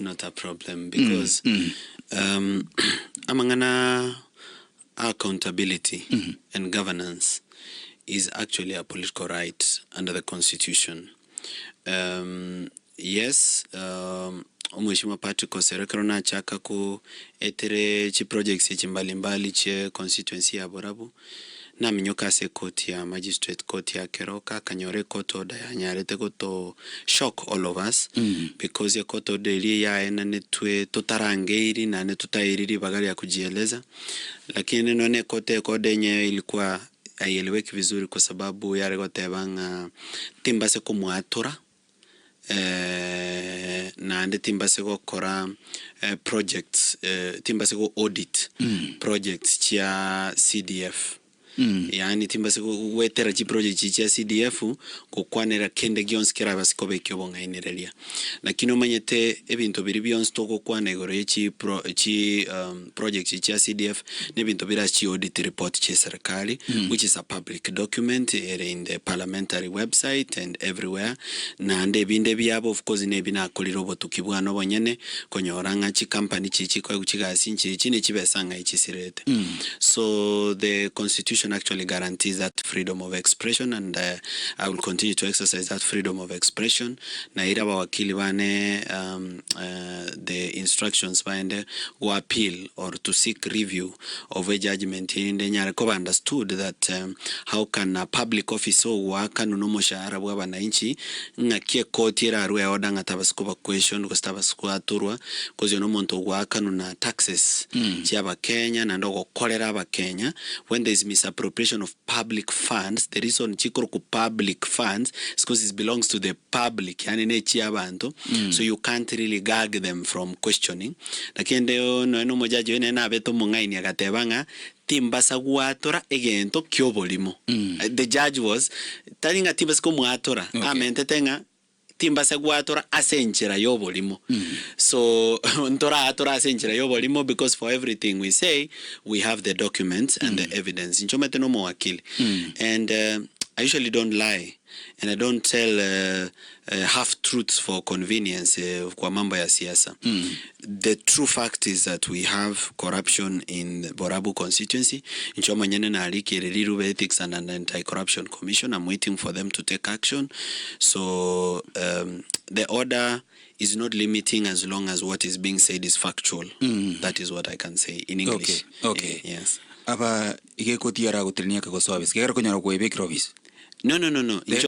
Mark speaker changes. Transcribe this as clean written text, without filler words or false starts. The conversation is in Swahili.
Speaker 1: not a problem because amangana accountability and governance is actually a political right under the Constitution. Yes, Mheshimiwa Patrick Oserekero na chaka ku etere chi projects chimbalimbali che constituency ya Borabu na minyoka se koti ya magistrate court ya Keroka kanyore court order ya nyarete to shock all of us because ya court order ili ya ena netwe totarangeiri na netutairiri bagari ya kujieleza, lakini none kote kode nye ilikuwa aieleweki vizuri kwa sababu yare gote banga timbase kumwatura na ande timbase go kora projects timbase go audit projects chia CDF. Yani timbase go wetera chi project chia CDF ko kwanera kende gions kera basikobe kyobonga inerelia, lakini omanyete ebintu biri byons to ko kwanegore chi project chia CDF ne bintu bira chi audit report chi serikali which is a public document in the parliamentary website and everywhere, na ande binde byabo of course ne bina koliro botukibwa no bonyene konyoranga chi company chi ko guchigasi chi ne chibesanga ichisirete. So the constitution actually guarantees that freedom of expression, and I will continue to exercise that freedom of expression. Na ira wakili wane the instructions bande go appeal or to seek review of a judgment in the Nyareko understood that how can a public officer waka nuno moshahara bwa bananchi ngakie kotira ruwe odanga tabaskuba question ko tabaskuba turwa kozi no monto waka nuna taxes chiaba Kenya na ndogo kolera aba Kenya when there is misappropriation of public funds. The reason chikoro ku public funds is because it belongs to the public, yani ne chiabantu, so you can't really gag them from questioning. Lakini no mojaji wene na beto mungaini agatebanga timbasa guatora egento kyobolimo. The judge was telling a timbasa ko muatora amente tenga timbasa guatora asenchera yobolimo. So ntora atora asenchera yobolimo because for everything we say we have the documents and the evidence. Nchomete no mo wakili. And I usually don't lie and I don't tell half truths for convenience kwa mambo ya siasa. The true fact is that we have corruption in the Borabu constituency. Nchoma nyene na aliki Ririru Ethics and Anti-Corruption Commission. I'm waiting for them to take action. So the order is not limiting as long as what is being said is factual. That is what I can say in English.
Speaker 2: Okay.
Speaker 1: Yes.
Speaker 2: Aba ike kotiara gutrinia ka service. Kera konyara ko ebek service.
Speaker 1: No.